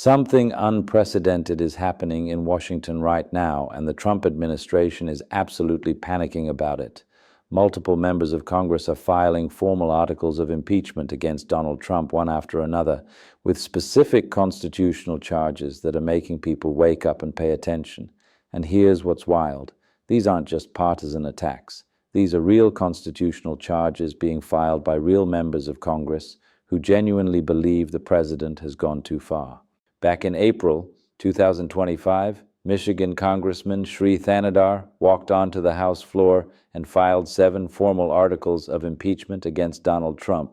Something unprecedented is happening in Washington right now, and the Trump administration is absolutely panicking about it. Multiple members of Congress are filing formal articles of impeachment against Donald Trump, one after another, with specific constitutional charges that are making people wake up and pay attention. And here's what's wild. These aren't just partisan attacks. These are real constitutional charges being filed by real members of Congress who genuinely believe the president has gone too far. Back in April 2025, Michigan Congressman Sri Thanadar walked onto the House floor and filed 7 formal articles of impeachment against Donald Trump.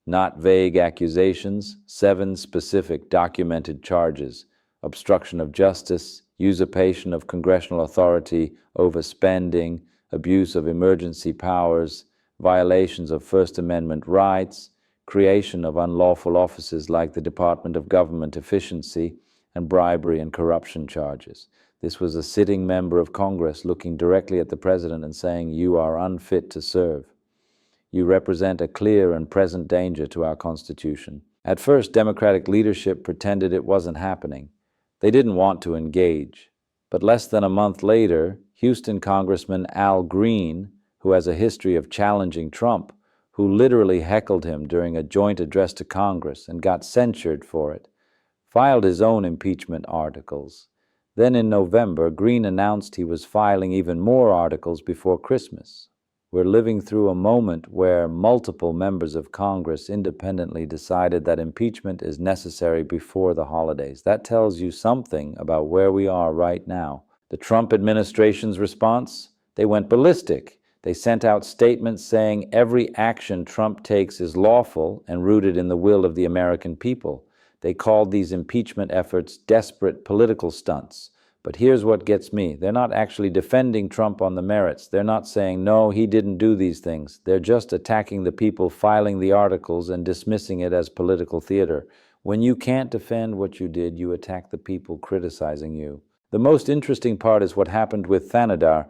Not vague accusations, 7 specific documented charges: obstruction of justice, usurpation of congressional authority, overspending, abuse of emergency powers, violations of First Amendment rights, creation of unlawful offices like the Department of Government Efficiency, and bribery and corruption charges. This was a sitting member of Congress looking directly at the president and saying, "You are unfit to serve. You represent a clear and present danger to our Constitution." At first, Democratic leadership pretended it wasn't happening. They didn't want to engage. But less than a month later, Houston Congressman Al Green, who has a history of challenging Trump, who literally heckled him during a joint address to Congress and got censured for it, filed his own impeachment articles. Then in November, Green announced he was filing even more articles before Christmas. We're living through a moment where multiple members of Congress independently decided that impeachment is necessary before the holidays. That tells you something about where we are right now. The Trump administration's response? They went ballistic. They sent out statements saying every action Trump takes is lawful and rooted in the will of the American people. They called these impeachment efforts desperate political stunts. But here's what gets me. They're not actually defending Trump on the merits. They're not saying, no, he didn't do these things. They're just attacking the people filing the articles and dismissing it as political theater. When you can't defend what you did, you attack the people criticizing you. The most interesting part is what happened with Thanadar.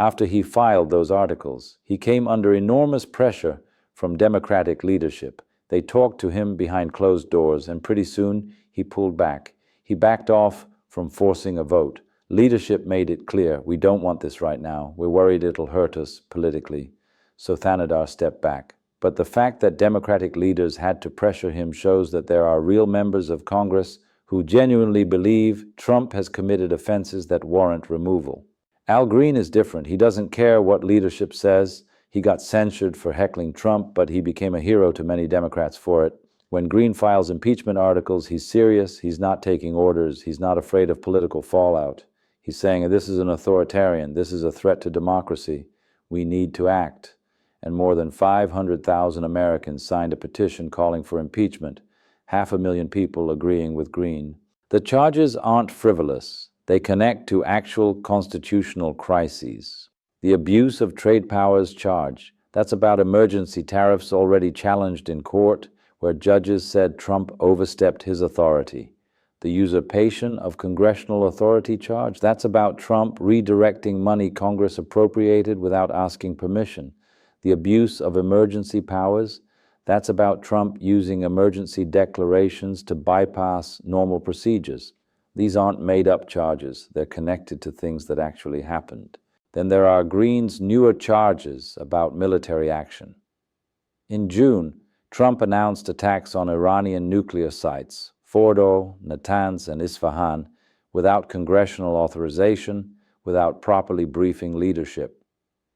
After he filed those articles, he came under enormous pressure from Democratic leadership. They talked to him behind closed doors, and pretty soon he pulled back. He backed off from forcing a vote. Leadership made it clear, we don't want this right now. We're worried it'll hurt us politically. So Thanadar stepped back. But the fact that Democratic leaders had to pressure him shows that there are real members of Congress who genuinely believe Trump has committed offenses that warrant removal. Al Green is different. He doesn't care what leadership says. He got censured for heckling Trump, but he became a hero to many Democrats for it. When Green files impeachment articles, he's serious. He's not taking orders. He's not afraid of political fallout. He's saying, this is an authoritarian. This is a threat to democracy. We need to act. And more than 500,000 Americans signed a petition calling for impeachment, 500,000 people agreeing with Green. The charges aren't frivolous. They connect to actual constitutional crises. The abuse of trade powers charge, that's about emergency tariffs already challenged in court, where judges said Trump overstepped his authority. The usurpation of congressional authority charge, that's about Trump redirecting money Congress appropriated without asking permission. The abuse of emergency powers, that's about Trump using emergency declarations to bypass normal procedures. These aren't made-up charges. They're connected to things that actually happened. Then there are Green's newer charges about military action. In June, Trump announced attacks on Iranian nuclear sites, Fordo, Natanz, and Isfahan, without congressional authorization, without properly briefing leadership.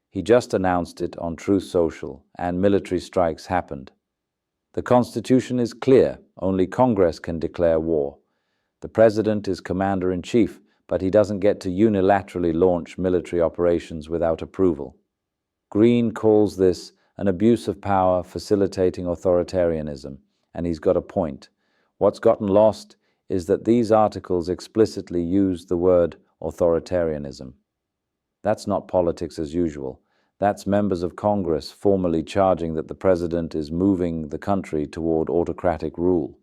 He just announced it on Truth Social, and military strikes happened. The Constitution is clear. Only Congress can declare war. The president is commander-in-chief, but he doesn't get to unilaterally launch military operations without approval. Green calls this an abuse of power facilitating authoritarianism, and he's got a point. What's gotten lost is that these articles explicitly use the word authoritarianism. That's not politics as usual. That's members of Congress formally charging that the president is moving the country toward autocratic rule.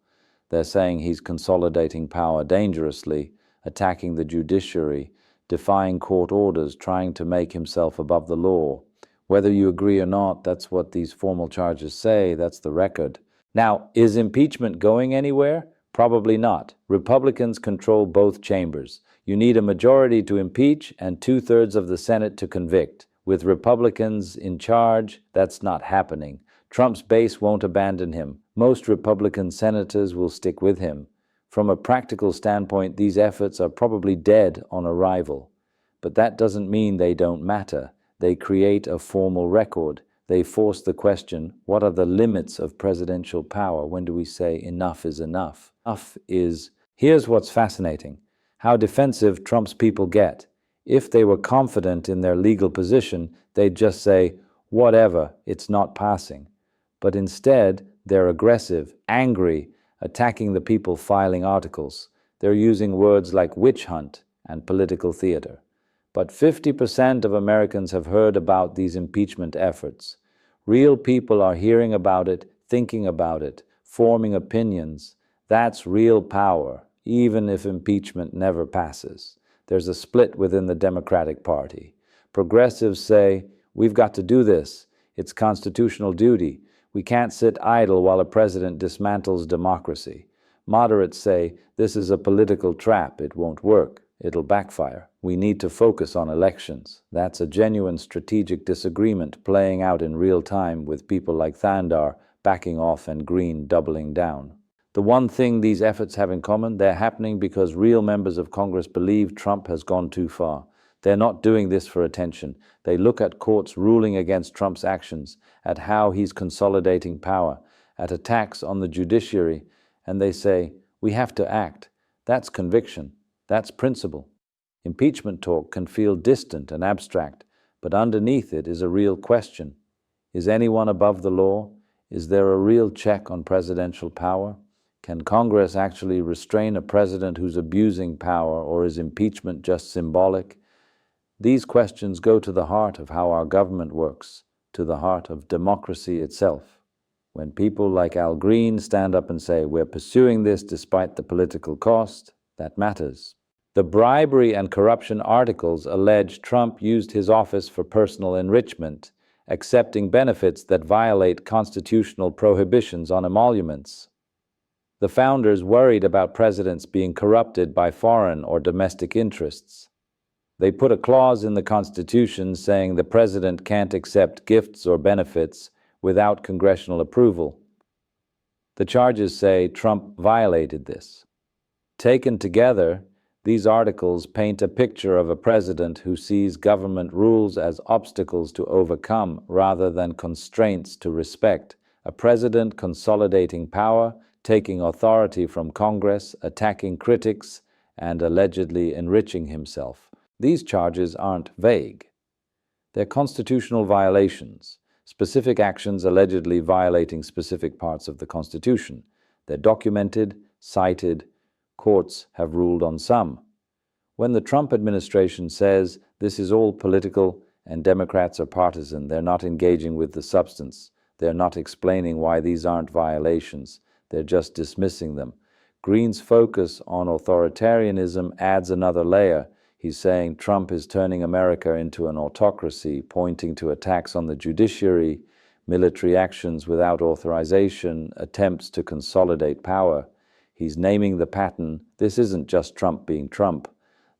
They're saying he's consolidating power dangerously, attacking the judiciary, defying court orders, trying to make himself above the law. Whether you agree or not, that's what these formal charges say. That's the record. Now, is impeachment going anywhere? Probably not. Republicans control both chambers. You need a majority to impeach and two-thirds of the Senate to convict. With Republicans in charge, that's not happening. Trump's base won't abandon him. Most Republican senators will stick with him. From a practical standpoint, these efforts are probably dead on arrival. But that doesn't mean they don't matter. They create a formal record. They force the question, what are the limits of presidential power? When do we say enough is enough? Enough is... Here's what's fascinating: how defensive Trump's people get. If they were confident in their legal position, they'd just say, whatever, it's not passing. But instead, they're aggressive, angry, attacking the people filing articles. They're using words like witch hunt and political theater. But 50% of Americans have heard about these impeachment efforts. Real people are hearing about it, thinking about it, forming opinions. That's real power, even if impeachment never passes. There's a split within the Democratic Party. Progressives say, we've got to do this. It's constitutional duty. We can't sit idle while a president dismantles democracy. Moderates say, this is a political trap. It won't work. It'll backfire. We need to focus on elections. That's a genuine strategic disagreement playing out in real time, with people like Thandar backing off and Green doubling down. The one thing these efforts have in common, they're happening because real members of Congress believe Trump has gone too far. They're not doing this for attention. They look at courts ruling against Trump's actions, at how he's consolidating power, at attacks on the judiciary, and they say, we have to act. That's conviction. That's principle. Impeachment talk can feel distant and abstract, but underneath it is a real question. Is anyone above the law? Is there a real check on presidential power? Can Congress actually restrain a president who's abusing power, or is impeachment just symbolic? These questions go to the heart of how our government works, to the heart of democracy itself. When people like Al Green stand up and say, we're pursuing this despite the political cost, that matters. The bribery and corruption articles allege Trump used his office for personal enrichment, accepting benefits that violate constitutional prohibitions on emoluments. The founders worried about presidents being corrupted by foreign or domestic interests. They put a clause in the Constitution saying the president can't accept gifts or benefits without congressional approval. The charges say Trump violated this. Taken together, these articles paint a picture of a president who sees government rules as obstacles to overcome rather than constraints to respect. A president consolidating power, taking authority from Congress, attacking critics, and allegedly enriching himself. These charges aren't vague. They're constitutional violations, specific actions allegedly violating specific parts of the Constitution. They're documented, cited. Courts have ruled on some. When the Trump administration says this is all political and Democrats are partisan, they're not engaging with the substance. They're not explaining why these aren't violations. They're just dismissing them. Green's focus on authoritarianism adds another layer. He's saying Trump is turning America into an autocracy, pointing to attacks on the judiciary, military actions without authorization, attempts to consolidate power. He's naming the pattern. This isn't just Trump being Trump.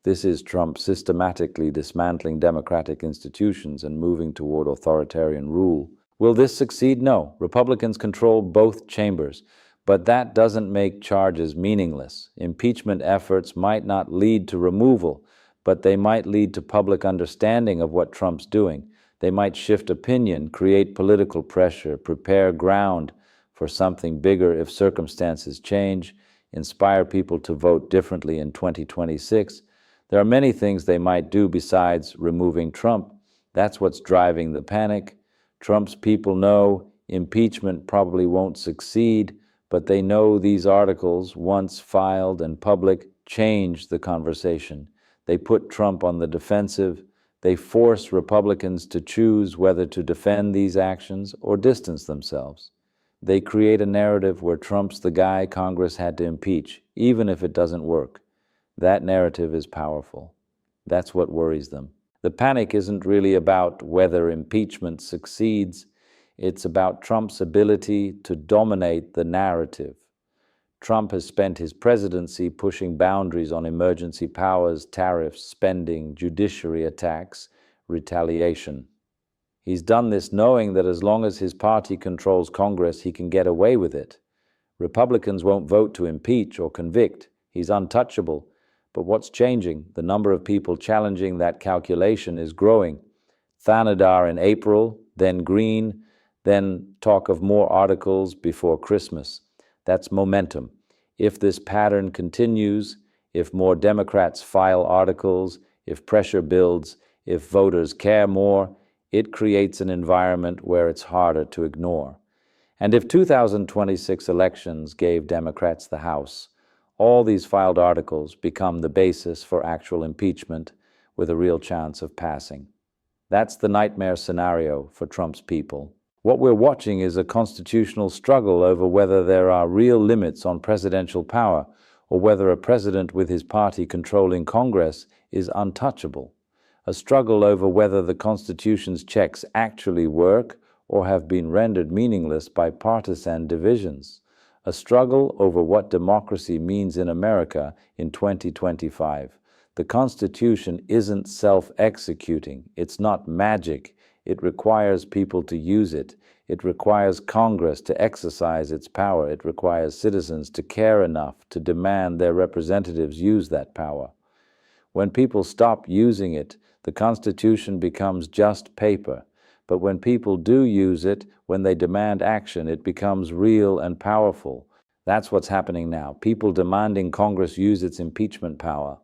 This is Trump systematically dismantling democratic institutions and moving toward authoritarian rule. Will this succeed? No. Republicans control both chambers. But that doesn't make charges meaningless. Impeachment efforts might not lead to removal, but they might lead to public understanding of what Trump's doing. They might shift opinion, create political pressure, prepare ground for something bigger if circumstances change, inspire people to vote differently in 2026. There are many things they might do besides removing Trump. That's what's driving the panic. Trump's people know impeachment probably won't succeed, but they know these articles, once filed and public, change the conversation. They put Trump on the defensive. They force Republicans to choose whether to defend these actions or distance themselves. They create a narrative where Trump's the guy Congress had to impeach, even if it doesn't work. That narrative is powerful. That's what worries them. The panic isn't really about whether impeachment succeeds. It's about Trump's ability to dominate the narrative. Trump has spent his presidency pushing boundaries on emergency powers, tariffs, spending, judiciary attacks, retaliation. He's done this knowing that as long as his party controls Congress, he can get away with it. Republicans won't vote to impeach or convict. He's untouchable. But what's changing? The number of people challenging that calculation is growing. Thanadar in April, then Green, then talk of more articles before Christmas. That's momentum. If this pattern continues, if more Democrats file articles, if pressure builds, if voters care more, it creates an environment where it's harder to ignore. And if 2026 elections gave Democrats the House, all these filed articles become the basis for actual impeachment with a real chance of passing. That's the nightmare scenario for Trump's people. What we're watching is a constitutional struggle over whether there are real limits on presidential power or whether a president with his party controlling Congress is untouchable. A struggle over whether the Constitution's checks actually work or have been rendered meaningless by partisan divisions. A struggle over what democracy means in America in 2025. The Constitution isn't self-executing. It's not magic. It requires people to use it. It requires Congress to exercise its power. It requires citizens to care enough to demand their representatives use that power. When people stop using it, the Constitution becomes just paper. But when people do use it, when they demand action, it becomes real and powerful. That's what's happening now. People demanding Congress use its impeachment power.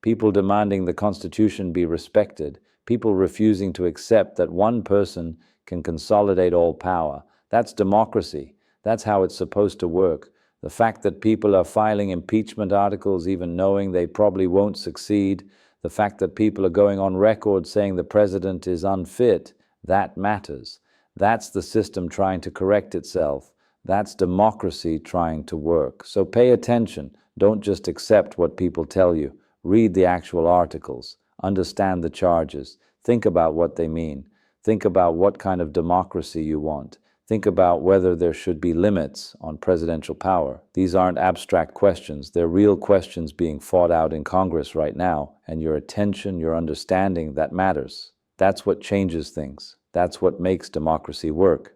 People demanding the Constitution be respected. People refusing to accept that one person can consolidate all power. That's democracy. That's how it's supposed to work. The fact that people are filing impeachment articles even knowing they probably won't succeed, the fact that people are going on record saying the president is unfit, that matters. That's the system trying to correct itself. That's democracy trying to work. So pay attention. Don't just accept what people tell you. Read the actual articles. Understand the charges. Think about what they mean. Think about what kind of democracy you want. Think about whether there should be limits on presidential power. These aren't abstract questions. They're real questions being fought out in Congress right now. And your attention, your understanding, that matters. That's what changes things. That's what makes democracy work.